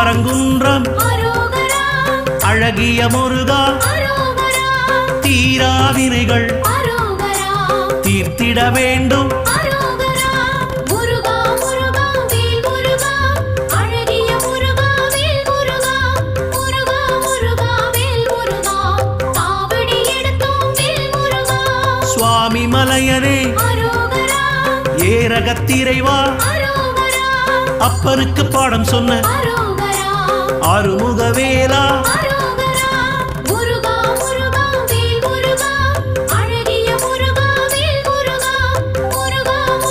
திருப்பரங்குன்றம் அழகிய முருகா தீராவினைகள் தீர்த்திட வேண்டும் சுவாமி மலையனே ஏரகத்திரைவா அப்பனுக்கு பாடம் சொன்ன ஆறுமுகவேலா